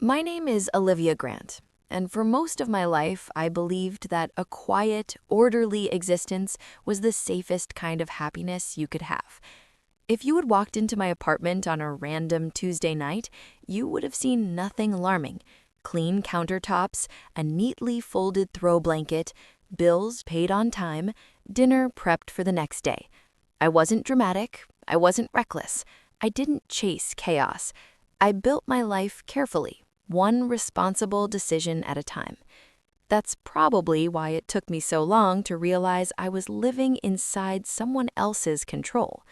My name is Olivia Grant, and for most of my life, I believed that a quiet, orderly existence was the safest kind of happiness you could have. If you had walked into my apartment on a random Tuesday night, you would have seen nothing alarming. Clean countertops, a neatly folded throw blanket, bills paid on time, dinner prepped for the next day. I wasn't dramatic, I wasn't reckless, I didn't chase chaos. I built my life carefully, one responsible decision at a time. That's probably why it took me so long to realize I was living inside someone else's control.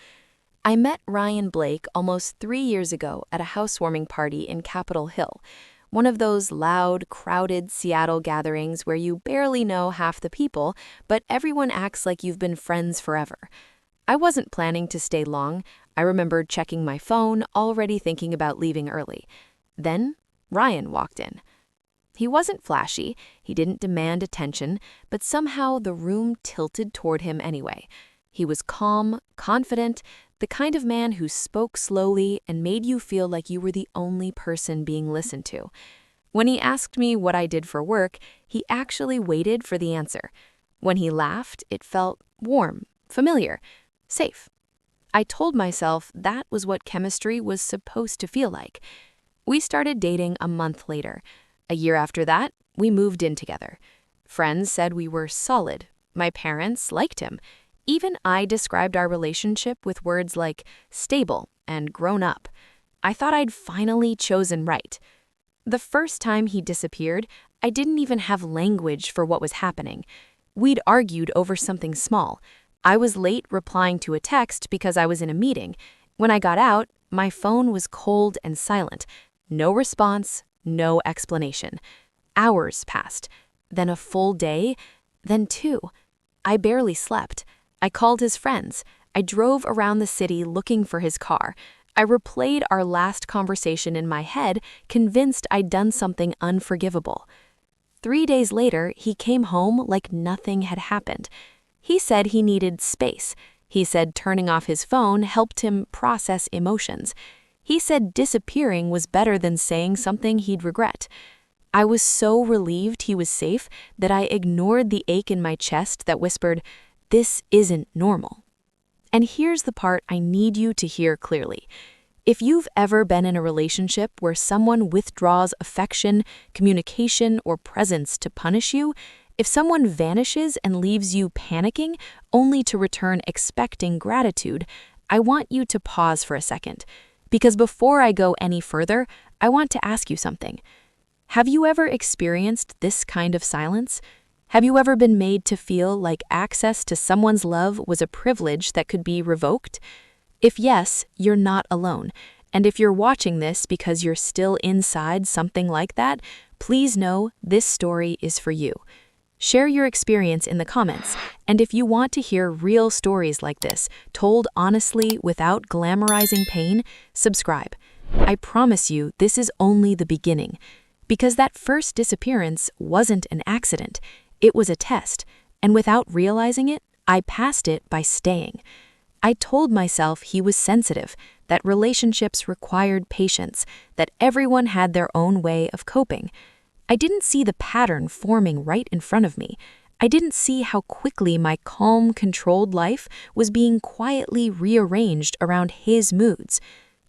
I met Ryan Blake almost 3 years ago at a housewarming party in Capitol Hill, one of those loud, crowded Seattle gatherings where you barely know half the people, but everyone acts like you've been friends forever. I wasn't planning to stay long. I remembered checking my phone, already thinking about leaving early. Then Ryan walked in. He wasn't flashy, he didn't demand attention, but somehow the room tilted toward him anyway. He was calm, confident, the kind of man who spoke slowly and made you feel like you were the only person being listened to. When he asked me what I did for work, he actually waited for the answer. When he laughed, it felt warm, familiar, safe. I told myself that was what chemistry was supposed to feel like. We started dating a month later. A year after that, we moved in together. Friends said we were solid. My parents liked him. Even I described our relationship with words like stable and grown up. I thought I'd finally chosen right. The first time he disappeared, I didn't even have language for what was happening. We'd argued over something small. I was late replying to a text because I was in a meeting. When I got out, my phone was cold and silent. No response, no explanation. Hours passed, then a full day, then two. I barely slept. I called his friends. I drove around the city looking for his car. I replayed our last conversation in my head, convinced I'd done something unforgivable. 3 days later, he came home like nothing had happened. He said he needed space. He said turning off his phone helped him process emotions. He said disappearing was better than saying something he'd regret. I was so relieved he was safe that I ignored the ache in my chest that whispered, "This isn't normal." And here's the part I need you to hear clearly. If you've ever been in a relationship where someone withdraws affection, communication, or presence to punish you, if someone vanishes and leaves you panicking only to return expecting gratitude, I want you to pause for a second. Because before I go any further, I want to ask you something. Have you ever experienced this kind of silence? Have you ever been made to feel like access to someone's love was a privilege that could be revoked? If yes, you're not alone. And if you're watching this because you're still inside something like that, please know this story is for you. Share your experience in the comments, and if you want to hear real stories like this, told honestly without glamorizing pain, subscribe. I promise you this is only the beginning. Because that first disappearance wasn't an accident, it was a test, and without realizing it, I passed it by staying. I told myself he was sensitive, that relationships required patience, that everyone had their own way of coping. I didn't see the pattern forming right in front of me. I didn't see how quickly my calm, controlled life was being quietly rearranged around his moods.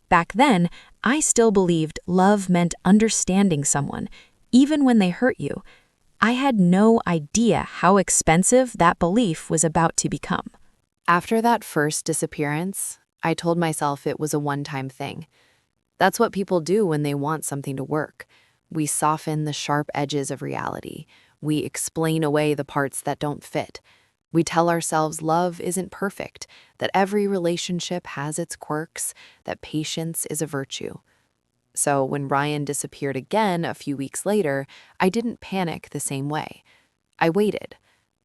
Back then, I still believed love meant understanding someone, even when they hurt you. I had no idea how expensive that belief was about to become. After that first disappearance, I told myself it was a one-time thing. That's what people do when they want something to work. We soften the sharp edges of reality. We explain away the parts that don't fit. We tell ourselves love isn't perfect, that every relationship has its quirks, that patience is a virtue. So when Ryan disappeared again a few weeks later, I didn't panic the same way. I waited.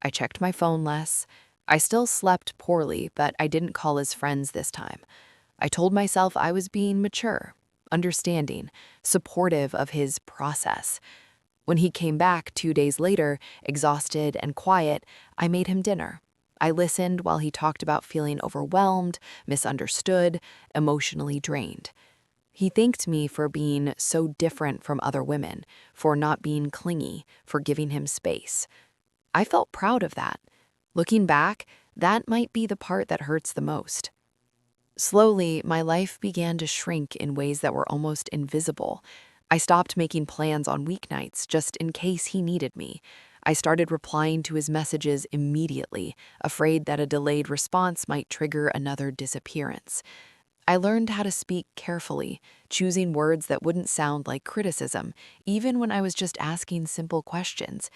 I checked my phone less. I still slept poorly, but I didn't call his friends this time. I told myself I was being mature, understanding, supportive of his process. When he came back 2 days later, exhausted and quiet, I made him dinner. I listened while he talked about feeling overwhelmed, misunderstood, emotionally drained. He thanked me for being so different from other women, for not being clingy, for giving him space. I felt proud of that. Looking back, that might be the part that hurts the most. Slowly, my life began to shrink in ways that were almost invisible. I stopped making plans on weeknights just in case he needed me. I started replying to his messages immediately, afraid that a delayed response might trigger another disappearance. I learned how to speak carefully, choosing words that wouldn't sound like criticism, even when I was just asking simple questions.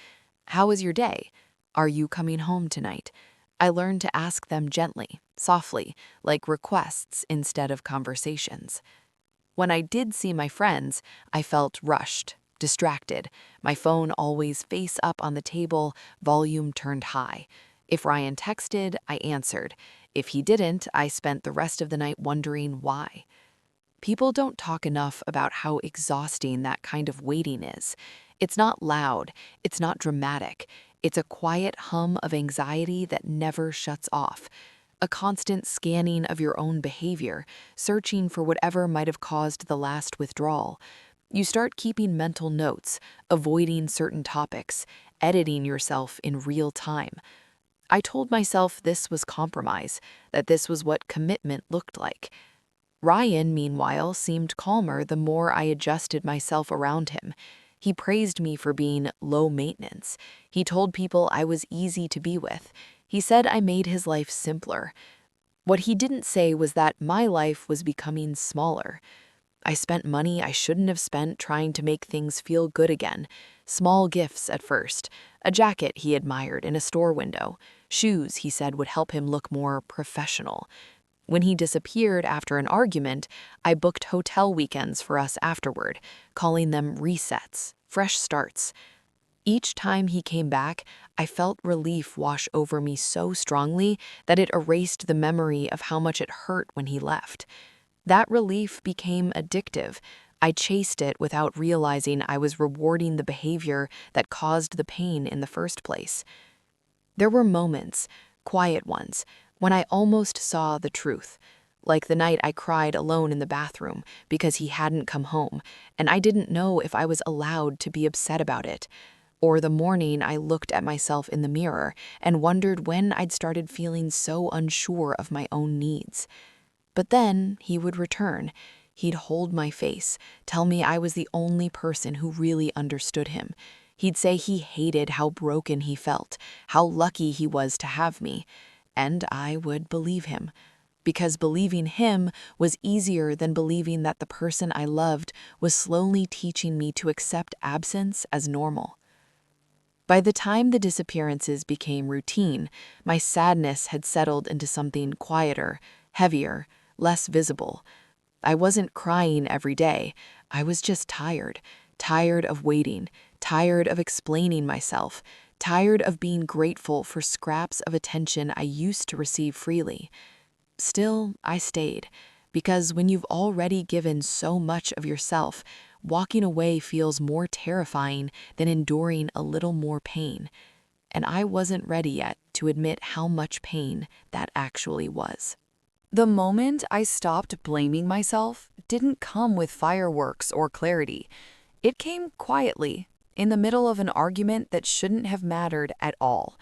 How was your day? Are you coming home tonight? I learned to ask them gently, softly, like requests instead of conversations. When I did see my friends, I felt rushed, distracted, my phone always face up on the table, volume turned high. If Ryan texted, I answered. If he didn't, I spent the rest of the night wondering why. People don't talk enough about how exhausting that kind of waiting is. It's not loud, it's not dramatic. It's a quiet hum of anxiety that never shuts off. A constant scanning of your own behavior, searching for whatever might have caused the last withdrawal. You start keeping mental notes, avoiding certain topics, editing yourself in real time. I told myself this was compromise, that this was what commitment looked like. Ryan, meanwhile, seemed calmer the more I adjusted myself around him. He praised me for being low maintenance. He told people I was easy to be with. He said I made his life simpler. What he didn't say was that my life was becoming smaller. I spent money I shouldn't have spent trying to make things feel good again. Small gifts at first. A jacket he admired in a store window. Shoes he said would help him look more professional. When he disappeared after an argument, I booked hotel weekends for us afterward, calling them resets, fresh starts. Each time he came back, I felt relief wash over me so strongly that it erased the memory of how much it hurt when he left. That relief became addictive. I chased it without realizing I was rewarding the behavior that caused the pain in the first place. There were moments, quiet ones, when I almost saw the truth. Like the night I cried alone in the bathroom because he hadn't come home, and I didn't know if I was allowed to be upset about it. Or the morning I looked at myself in the mirror and wondered when I'd started feeling so unsure of my own needs. But then he would return. He'd hold my face, tell me I was the only person who really understood him. He'd say he hated how broken he felt, how lucky he was to have me. And I would believe him. Because believing him was easier than believing that the person I loved was slowly teaching me to accept absence as normal. By the time the disappearances became routine, my sadness had settled into something quieter, heavier, less visible. I wasn't crying every day. I was just tired. Tired of waiting. Tired of explaining myself. Tired of being grateful for scraps of attention I used to receive freely. Still, I stayed. Because when you've already given so much of yourself, walking away feels more terrifying than enduring a little more pain. And I wasn't ready yet to admit how much pain that actually was. The moment I stopped blaming myself didn't come with fireworks or clarity. It came quietly, in the middle of an argument that shouldn't have mattered at all.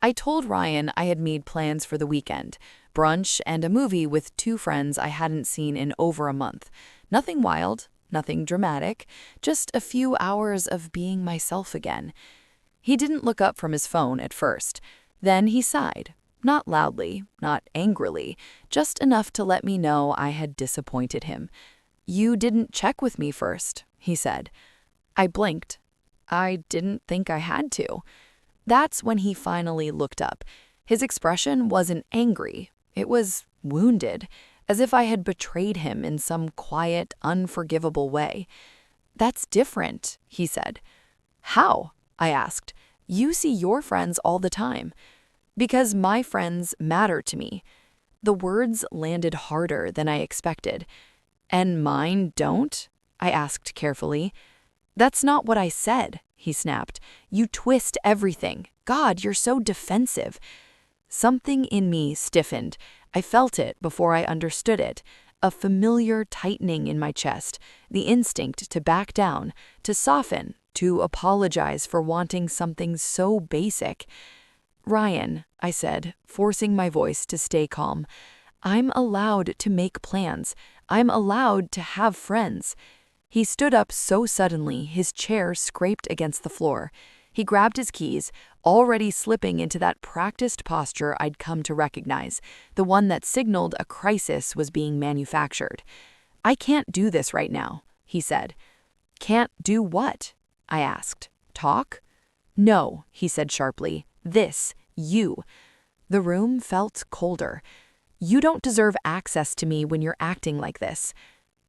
I told Ryan I had made plans for the weekend, brunch and a movie with two friends I hadn't seen in over a month. Nothing wild, nothing dramatic, just a few hours of being myself again. He didn't look up from his phone at first. Then he sighed. Not loudly, not angrily, just enough to let me know I had disappointed him. "You didn't check with me first," he said. I blinked. I didn't think I had to. That's when he finally looked up. His expression wasn't angry. It was wounded, as if I had betrayed him in some quiet, unforgivable way. "That's different," he said. "How?" I asked. "You see your friends all the time." "Because my friends matter to me." The words landed harder than I expected. "And mine don't?" I asked carefully. "That's not what I said," he snapped. "You twist everything. God, you're so defensive." Something in me stiffened. I felt it before I understood it. a familiar tightening in my chest, the instinct to back down, to soften, to apologize for wanting something so basic. "Ryan," I said, forcing my voice to stay calm, "I'm allowed to make plans. I'm allowed to have friends." He stood up so suddenly his chair scraped against the floor. He grabbed his keys, already slipping into that practiced posture I'd come to recognize, the one that signaled a crisis was being manufactured. "I can't do this right now," he said. "Can't do what?" I asked. "Talk?" "No," he said sharply. You." The room felt colder. "You don't deserve access to me when you're acting like this."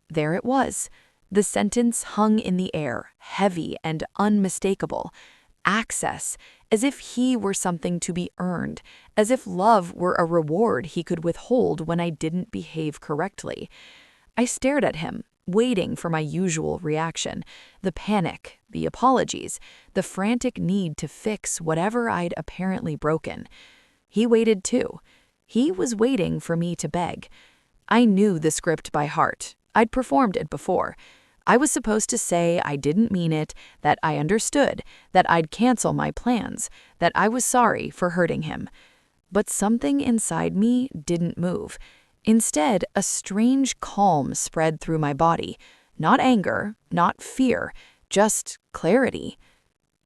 There it was. The sentence hung in the air, heavy and unmistakable. Access, as if he were something to be earned, as if love were a reward he could withhold when I didn't behave correctly. I stared at him, waiting for my usual reaction, the panic, the apologies, the frantic need to fix whatever I'd apparently broken. He waited too. He was waiting for me to beg. I knew the script by heart. I'd performed it before. I was supposed to say I didn't mean it, that I understood, that I'd cancel my plans, that I was sorry for hurting him. But something inside me didn't move. Instead, a strange calm spread through my body. Not anger, not fear, just clarity.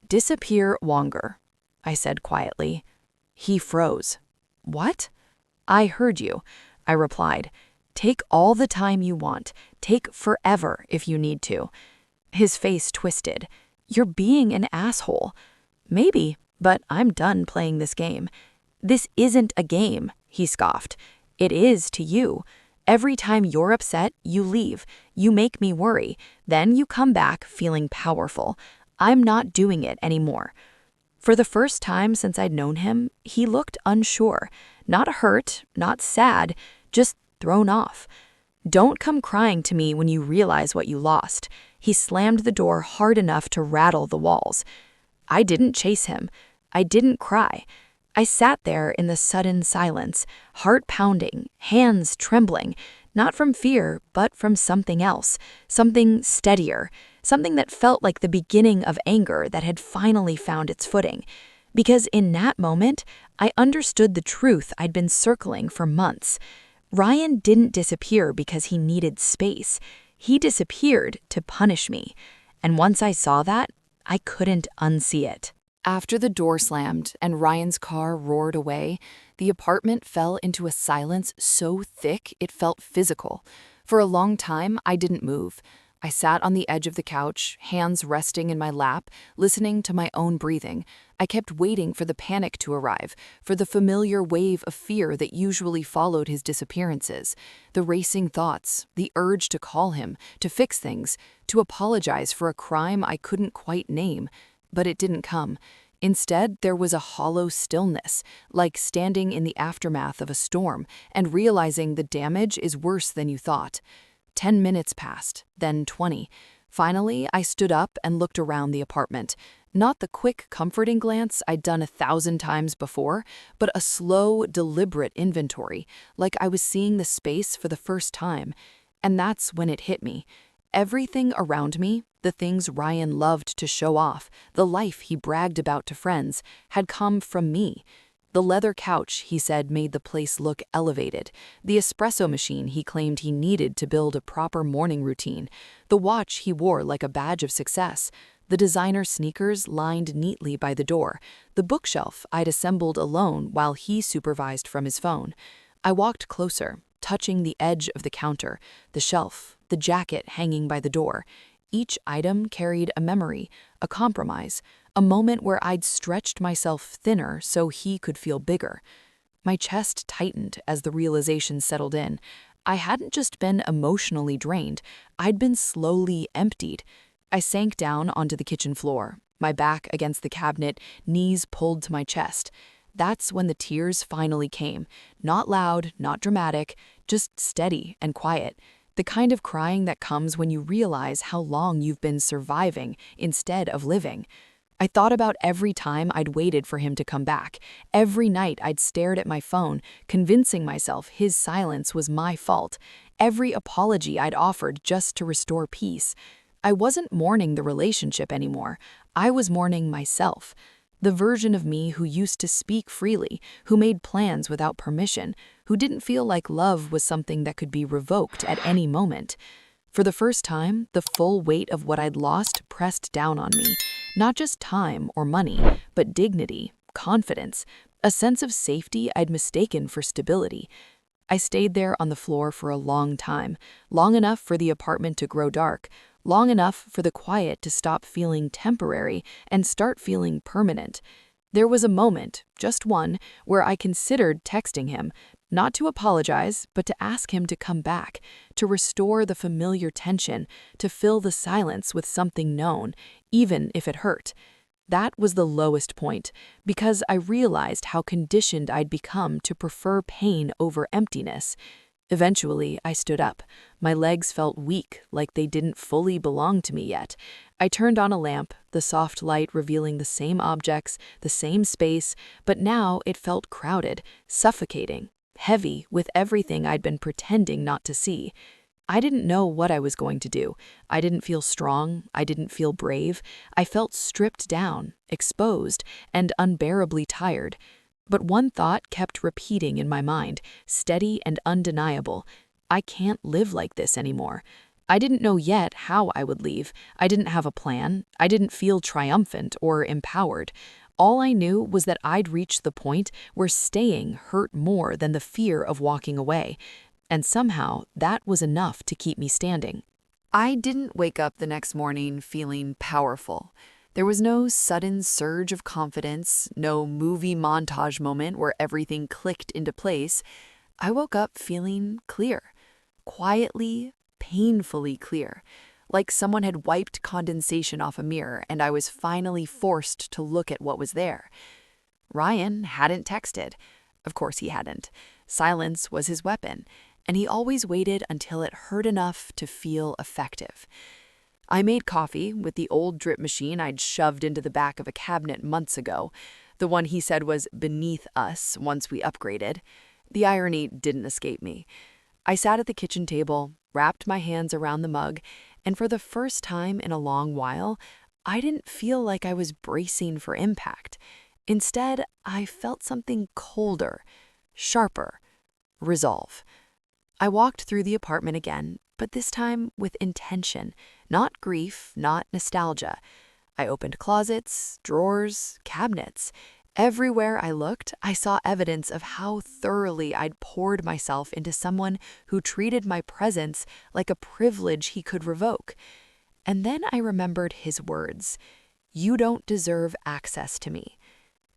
"Disappear longer," I said quietly. He froze. "What?" "I heard you," I replied. "Take all the time you want. Take forever if you need to." His face twisted. "You're being an asshole." "Maybe, but I'm done playing this game." "This isn't a game," he scoffed. "It is to you. Every time you're upset, you leave. You make me worry. Then you come back feeling powerful. I'm not doing it anymore." For the first time since I'd known him, he looked unsure. Not hurt, not sad, just thrown off. "Don't come crying to me when you realize what you lost." He slammed the door hard enough to rattle the walls. I didn't chase him. I didn't cry. I sat there in the sudden silence, heart pounding, hands trembling, not from fear, but from something else, something steadier, something that felt like the beginning of anger that had finally found its footing. Because in that moment, I understood the truth I'd been circling for months. Ryan didn't disappear because he needed space. He disappeared to punish me. And once I saw that, I couldn't unsee it. After the door slammed and Ryan's car roared away, the apartment fell into a silence so thick it felt physical. For a long time, I didn't move. I sat on the edge of the couch, hands resting in my lap, listening to my own breathing. I kept waiting for the panic to arrive, for the familiar wave of fear that usually followed his disappearances. The racing thoughts, the urge to call him, to fix things, to apologize for a crime I couldn't quite name. But it didn't come. Instead, there was a hollow stillness, like standing in the aftermath of a storm and realizing the damage is worse than you thought. 10 minutes passed, then 20. Finally, I stood up and looked around the apartment. Not the quick, comforting glance I'd done 1,000 times before, but a slow, deliberate inventory, like I was seeing the space for the first time. And that's when it hit me. Everything around me, the things Ryan loved to show off, the life he bragged about to friends, had come from me. The leather couch, he said, made the place look elevated. The espresso machine he claimed he needed to build a proper morning routine. The watch he wore like a badge of success. The designer sneakers lined neatly by the door. The bookshelf I'd assembled alone while he supervised from his phone. I walked closer, touching the edge of the counter, the shelf, the jacket hanging by the door. Each item carried a memory, a compromise, a moment where I'd stretched myself thinner so he could feel bigger. My chest tightened as the realization settled in. I hadn't just been emotionally drained, I'd been slowly emptied. I sank down onto the kitchen floor, my back against the cabinet, knees pulled to my chest. That's when the tears finally came. Not loud, not dramatic, just steady and quiet. The kind of crying that comes when you realize how long you've been surviving instead of living. I thought about every time I'd waited for him to come back. Every night I'd stared at my phone, convincing myself his silence was my fault. Every apology I'd offered just to restore peace. I wasn't mourning the relationship anymore. I was mourning myself. The version of me who used to speak freely, who made plans without permission, who didn't feel like love was something that could be revoked at any moment. For the first time, the full weight of what I'd lost pressed down on me. Not just time or money, but dignity, confidence, a sense of safety I'd mistaken for stability. I stayed there on the floor for a long time, long enough for the apartment to grow dark, long enough for the quiet to stop feeling temporary and start feeling permanent. There was a moment, just one, where I considered texting him, not to apologize, but to ask him to come back, to restore the familiar tension, to fill the silence with something known, even if it hurt. That was the lowest point, because I realized how conditioned I'd become to prefer pain over emptiness. Eventually, I stood up. My legs felt weak, like they didn't fully belong to me yet. I turned on a lamp, the soft light revealing the same objects, the same space, but now it felt crowded, suffocating, heavy with everything I'd been pretending not to see. I didn't know what I was going to do. I didn't feel strong. I didn't feel brave. I felt stripped down, exposed, and unbearably tired. But one thought kept repeating in my mind, steady and undeniable. I can't live like this anymore. I didn't know yet how I would leave. I didn't have a plan. I didn't feel triumphant or empowered. All I knew was that I'd reached the point where staying hurt more than the fear of walking away. And somehow, that was enough to keep me standing. I didn't wake up the next morning feeling powerful. There was no sudden surge of confidence, no movie montage moment where everything clicked into place. I woke up feeling clear, quietly, painfully clear, like someone had wiped condensation off a mirror and I was finally forced to look at what was there. Ryan hadn't texted. Of course he hadn't. Silence was his weapon, and he always waited until it hurt enough to feel effective. I made coffee with the old drip machine I'd shoved into the back of a cabinet months ago, the one he said was beneath us once we upgraded. The irony didn't escape me. I sat at the kitchen table, wrapped my hands around the mug, and for the first time in a long while, I didn't feel like I was bracing for impact. Instead, I felt something colder, sharper, resolve. I walked through the apartment again, but this time with intention, not grief, not nostalgia. I opened closets, drawers, cabinets. Everywhere I looked, I saw evidence of how thoroughly I'd poured myself into someone who treated my presence like a privilege he could revoke. And then I remembered his words, "You don't deserve access to me."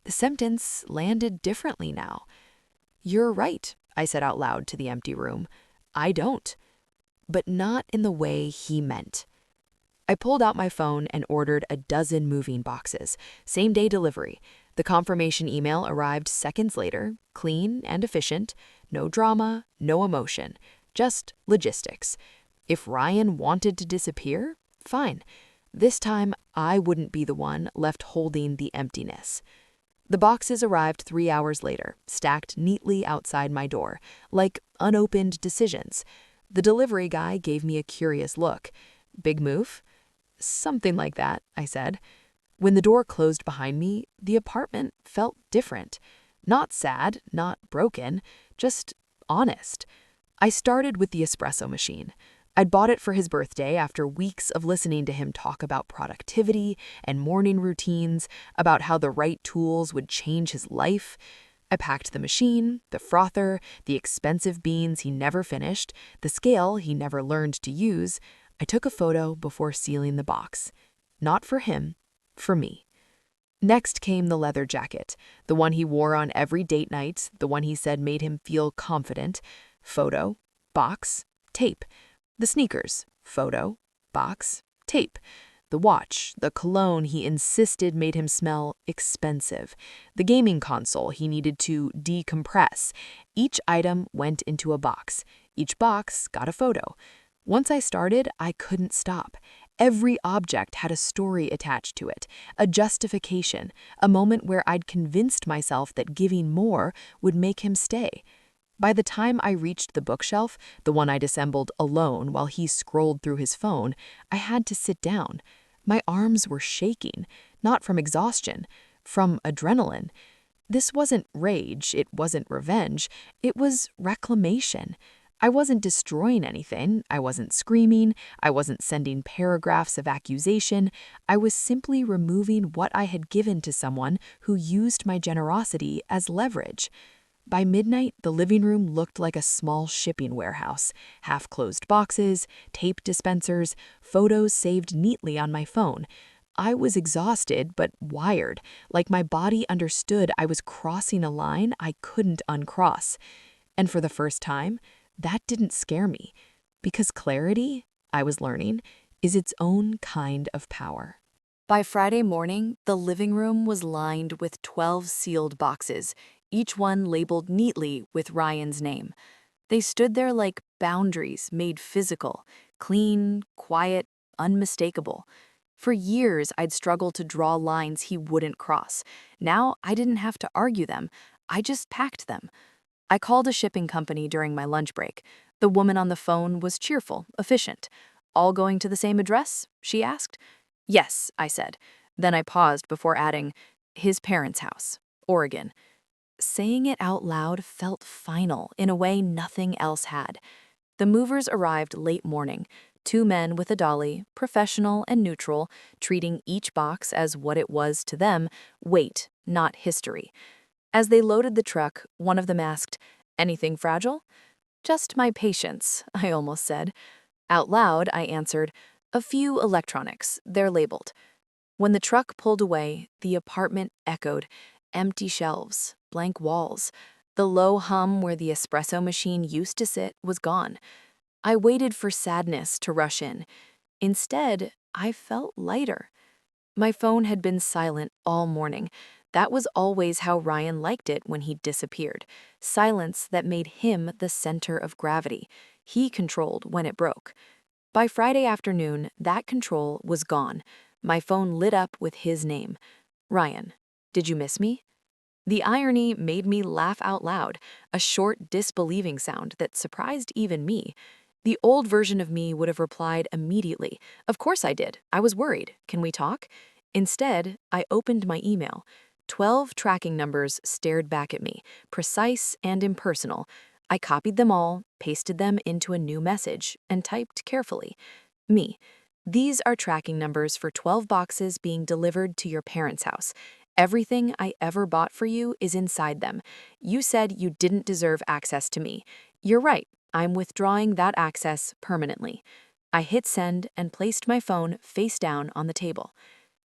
The sentence landed differently now. "You're right," I said out loud to the empty room. "I don't." But not in the way he meant. I pulled out my phone and ordered a dozen moving boxes, same-day delivery. The confirmation email arrived seconds later, clean and efficient, no drama, no emotion, just logistics. If Ryan wanted to disappear, fine. This time, I wouldn't be the one left holding the emptiness. The boxes arrived 3 hours later, stacked neatly outside my door, like unopened decisions. The delivery guy gave me a curious look. "Big move?" "Something like that," I said. When the door closed behind me, the apartment felt different. Not sad, not broken, just honest. I started with the espresso machine. I'd bought it for his birthday after weeks of listening to him talk about productivity and morning routines, about how the right tools would change his life. I packed the machine, the frother, the expensive beans he never finished, the scale he never learned to use. I took a photo before sealing the box. Not for him, for me. Next came the leather jacket, the one he wore on every date night, the one he said made him feel confident. Photo, box, tape. The sneakers, photo, box, tape. The watch, the cologne he insisted made him smell expensive. The gaming console he needed to decompress. Each item went into a box. Each box got a photo. Once I started, I couldn't stop. Every object had a story attached to it, a justification, a moment where I'd convinced myself that giving more would make him stay. By the time I reached the bookshelf, the one I'd assembled alone while he scrolled through his phone, I had to sit down. My arms were shaking, not from exhaustion, from adrenaline. This wasn't rage, it wasn't revenge, it was reclamation. I wasn't destroying anything, I wasn't screaming, I wasn't sending paragraphs of accusation, I was simply removing what I had given to someone who used my generosity as leverage. By midnight, the living room looked like a small shipping warehouse, half-closed boxes, tape dispensers, photos saved neatly on my phone. I was exhausted but wired, like my body understood I was crossing a line I couldn't uncross. And for the first time, that didn't scare me, because clarity, I was learning, is its own kind of power. By Friday morning, the living room was lined with 12 sealed boxes, each one labeled neatly with Ryan's name. They stood there like boundaries made physical, clean, quiet, unmistakable. For years, I'd struggled to draw lines he wouldn't cross. Now, I didn't have to argue them. I just packed them. I called a shipping company during my lunch break. The woman on the phone was cheerful, efficient. "All going to the same address?" she asked. "Yes," I said. Then I paused before adding, "His parents' house, Oregon." Saying it out loud felt final in a way nothing else had. The movers arrived late morning, two men with a dolly, professional and neutral, treating each box as what it was to them, weight, not history. As they loaded the truck, one of them asked, "Anything fragile?" "Just my patience," I almost said. Out loud, I answered, "A few electronics, they're labeled." When the truck pulled away, the apartment echoed, empty shelves, blank walls. The low hum where the espresso machine used to sit was gone. I waited for sadness to rush in. Instead, I felt lighter. My phone had been silent all morning. That was always how Ryan liked it when he disappeared. Silence that made him the center of gravity. He controlled when it broke. By Friday afternoon, that control was gone. My phone lit up with his name. "Ryan, did you miss me?" The irony made me laugh out loud, a short, disbelieving sound that surprised even me. The old version of me would have replied immediately, "Of course I did. I was worried. Can we talk?" Instead, I opened my email. 12 tracking numbers stared back at me, precise and impersonal. I copied them all, pasted them into a new message, and typed carefully. Me. These are tracking numbers for 12 boxes being delivered to your parents' house. Everything I ever bought for you is inside them. You said you didn't deserve access to me. You're right. I'm withdrawing that access permanently. I hit send and placed my phone face down on the table.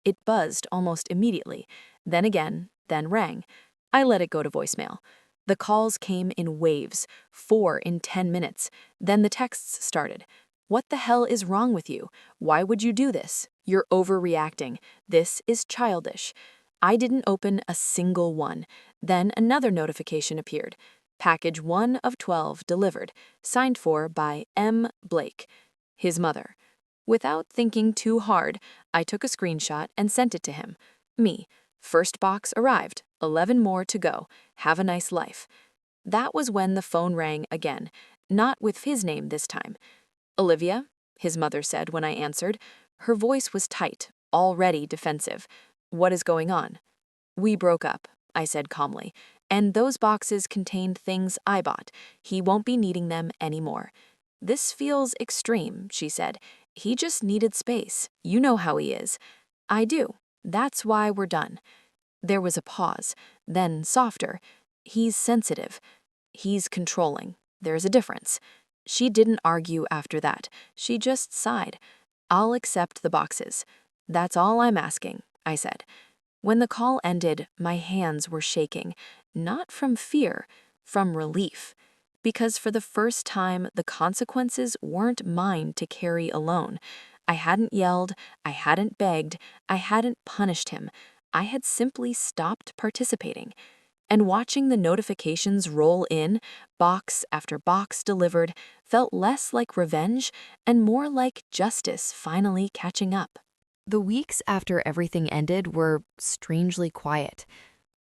It buzzed almost immediately, then again, then rang. I let it go to voicemail. The calls came in waves, 4 in 10 minutes. Then the texts started. "What the hell is wrong with you? Why would you do this? You're overreacting. This is childish." I didn't open a single one. Then another notification appeared. "Package 1 of 12 delivered, signed for by M. Blake, his mother." Without thinking too hard, I took a screenshot and sent it to him. Me. "First box arrived, 11 more to go. Have a nice life." That was when the phone rang again, not with his name this time. "Olivia," his mother said when I answered. Her voice was tight, already defensive. "What is going on?" "We broke up," I said calmly, "and those boxes contained things I bought. He won't be needing them anymore." "This feels extreme," she said. "He just needed space. You know how he is." "I do. That's why we're done." There was a pause, then softer. "He's sensitive. He's controlling. There's a difference." She didn't argue after that. She just sighed. "I'll accept the boxes. That's all I'm asking," I said. When the call ended, my hands were shaking, not from fear, from relief. Because for the first time, the consequences weren't mine to carry alone. I hadn't yelled, I hadn't begged, I hadn't punished him. I had simply stopped participating. And watching the notifications roll in, box after box delivered, felt less like revenge and more like justice finally catching up. The weeks after everything ended were strangely quiet.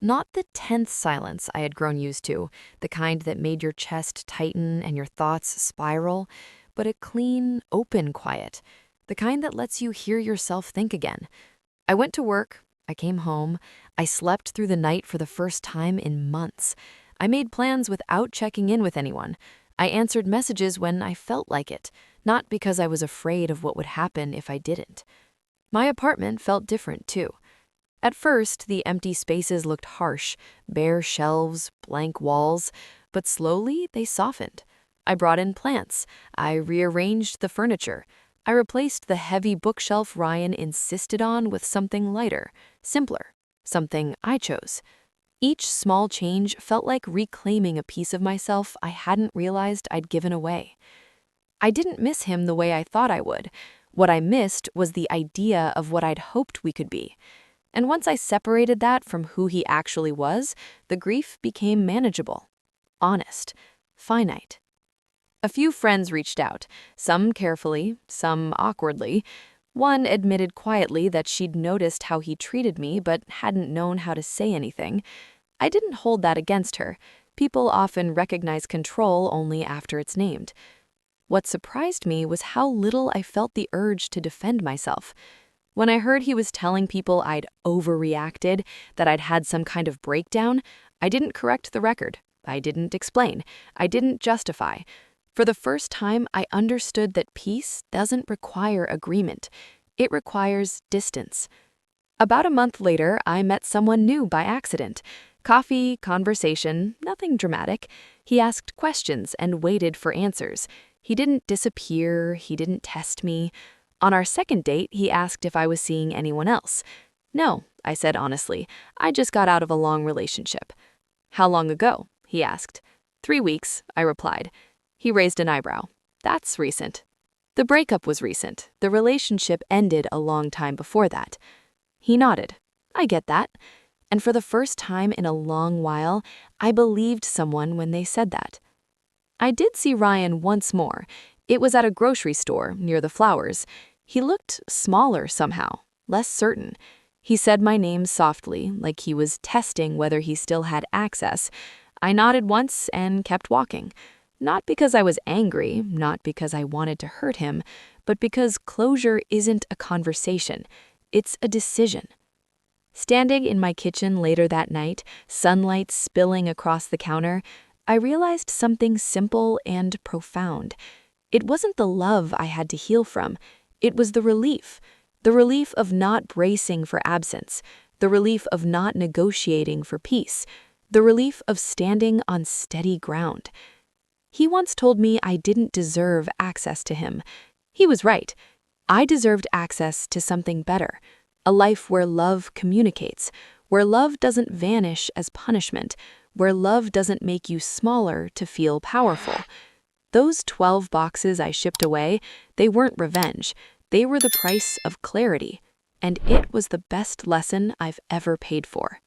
Not the tense silence I had grown used to, the kind that made your chest tighten and your thoughts spiral, but a clean, open quiet, the kind that lets you hear yourself think again. I went to work, I came home, I slept through the night for the first time in months. I made plans without checking in with anyone. I answered messages when I felt like it, not because I was afraid of what would happen if I didn't. My apartment felt different too. At first, the empty spaces looked harsh, bare shelves, blank walls, but slowly they softened. I brought in plants. I rearranged the furniture. I replaced the heavy bookshelf Ryan insisted on with something lighter, simpler, something I chose. Each small change felt like reclaiming a piece of myself I hadn't realized I'd given away. I didn't miss him the way I thought I would. What I missed was the idea of what I'd hoped we could be. And once I separated that from who he actually was, the grief became manageable, honest, finite. A few friends reached out, some carefully, some awkwardly. One admitted quietly that she'd noticed how he treated me but hadn't known how to say anything. I didn't hold that against her. People often recognize control only after it's named. What surprised me was how little I felt the urge to defend myself. When I heard he was telling people I'd overreacted, that I'd had some kind of breakdown, I didn't correct the record. I didn't explain. I didn't justify. For the first time, I understood that peace doesn't require agreement. It requires distance. About a month later, I met someone new by accident. Coffee, conversation, nothing dramatic. He asked questions and waited for answers. He didn't disappear. He didn't test me. On our second date, he asked if I was seeing anyone else. No, I said honestly. I just got out of a long relationship. How long ago? He asked. 3 weeks, I replied. He raised an eyebrow. That's recent. The breakup was recent. The relationship ended a long time before that. He nodded. I get that. And for the first time in a long while, I believed someone when they said that. I did see Ryan once more. It was at a grocery store near the flowers. He looked smaller somehow, less certain. He said my name softly, like he was testing whether he still had access. I nodded once and kept walking. Not because I was angry, not because I wanted to hurt him, but because closure isn't a conversation. It's a decision. Standing in my kitchen later that night, sunlight spilling across the counter, I realized something simple and profound. It wasn't the love I had to heal from. It was the relief of not bracing for absence, the relief of not negotiating for peace, the relief of standing on steady ground. He once told me I didn't deserve access to him. He was right. I deserved access to something better, a life where love communicates, where love doesn't vanish as punishment, where love doesn't make you smaller to feel powerful. Those 12 boxes I shipped away, they weren't revenge. They were the price of clarity, and it was the best lesson I've ever paid for.